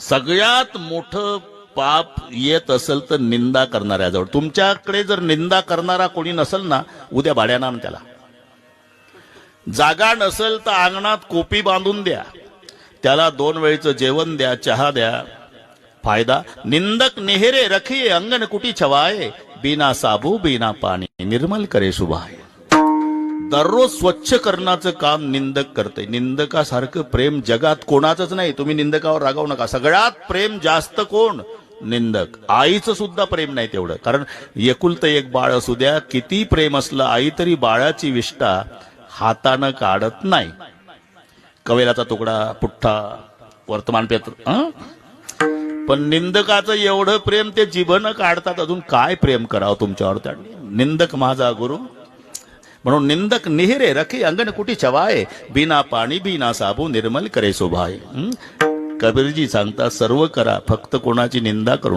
सगळ्यात मोठं पाप येत असेल तर निंदा करणाऱ्याजवळ. तुमच्याकडे जर निंदा करणारा कोणी नसेल ना, उद्या भाड्यानं आण त्याला. जागा नसेल तर अंगणात कोपी बांधून द्या, त्याला 2 वेळचं जेवण द्या, चहा द्या. फायदा निंदक नेहरे रखिये अंगन कुटी छवाए, बिना साबू बिना पाणी निर्मल करे शुभाए. दररोज स्वच्छ करण्याचं काम निंदक करते. निंदकासारखं प्रेम जगात कोणाचंच नाही. तुम्ही निंदकावर रागावू नका. सगळ्यात प्रेम जास्त कोण? निंदक. आईचं सुद्धा प्रेम नाही तेवढं. कारण एकुलतं एक बाळ असू द्या, किती प्रेम असलं आई तरी बाळाची विष्ठा हातानं काढत नाही. कवेलाचा तुकडा, पुठ्ठा, वर्तमानपत्र, पण निंदकाचं एवढं प्रेम ते जिभेनं काढतात. अजून काय प्रेम करावं तुमच्यावर त्यांनी. निंदक माझा गुरु. म्हणून निंदक नेहरे रखे अंगण कुटी छवाए, बिना पाणी बिना साबू निर्मल करे शोभाए. कबीरजी सांगतात सर्व करा, फक्त कोणाची निंदा करू नका.